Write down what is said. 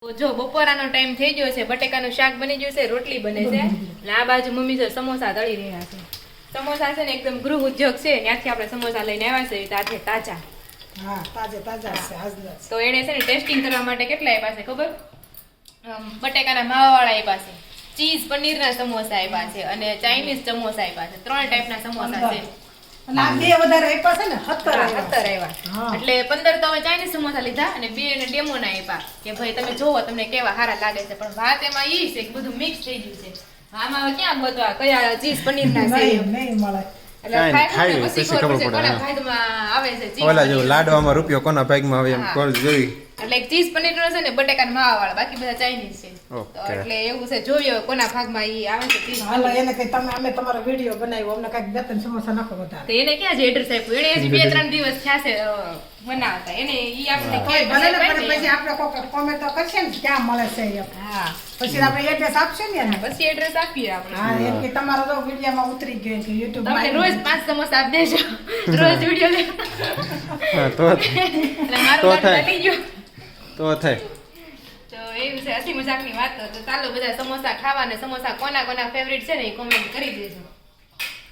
જો બપોરાનો ટાઈમ થઈ ગયો છે, બટેકાનું શાક બની ગયું છે, રોટલી બને છે, અને આ બાજુ મમ્મી જો સમોસા તળી રહ્યા છે. સમોસા છે ને એકદમ ગૃહ ઉદ્યોગ છે, ત્યાંથી આપણે સમોસા લઈને આવ્યા છે તાજે તાજા. હા, તાજા છે આજના. તો એને છે ને ટેસ્ટિંગ કરવા માટે કેટલા આપ્યા છે ખબર? બટેકાના માવાવાળા આપ્યા છે, ચીઝ પનીરના સમોસા આપ્યા છે, અને ચાઇનીઝ સમોસા આપ્યા છે. 3 ટાઈપના સમોસા છે. અને આ બે વધારે આપ્યા છે ને 17 આવ્યા. એટલે 15 તો અમે ચાઇનીઝ સમોસા લીધા અને 2 ને ડેમોના આપ્યા કે ભાઈ તમે જોવો તમને કેવા સારા લાગે છે. પણ વાત એમાં ઈ છે કે બધું મિક્સ થઈ ગયું છે. આમાં ક્યાં ગોતવા કયા ચીઝ પનીરના છે નહીં મળે. એટલે ખાઈ પછી ખબર પડશે કોના ભાગમાં આવે છે ચીઝ. ઓલા જેવું લાડવામાં રૂપિયો કોના ભાગમાં આવે એમ કોણ જોઈ. એટલે એક ચીઝ પનીરનો છે ને બટેકાના માવાવાળા, બાકી બધા ચાઇનીઝ છે. તો એટલે એવું છે, જોઈએ કોના ભાગમાં ઈ આવે છે ચીઝ. હાલો એને કઈ તમે અમે તમારો વિડિયો બનાવ્યો, અમને કઈક 2-3 સમોસા નાખો વધારે. તો એને ક્યાં છે એડ્રેસ આપ્યું? એને હજી 2-3 દિવસ થયા છે બનાવતા. એને ઈ આપણે કોઈ ભલે ને પણ પછી આપણે કોક કોમેન્ટ તો કરશે ને ક્યાં મળે છે એમ. હા, પછી આપણે એડ્રેસ આપશે ને એને. પછી એડ્રેસ આપીએ આપણે. હા, એમ કે તમારો તો વિડિયોમાં ઉતરી ગયો કે YouTube માં તમને રોજ 5 સમોસા આપી દેજો, રોજ વિડિયો લે. હા તો એટલે મારું નામ ચાલી ગયું. તો થાય. તો એવું છે, હસી મજાકની વાત. તો ચાલો બધા સમોસા ખાવા, ને સમોસા કોના કોના ફેવરિટ છે ને એ કોમેન્ટ કરી દેજો.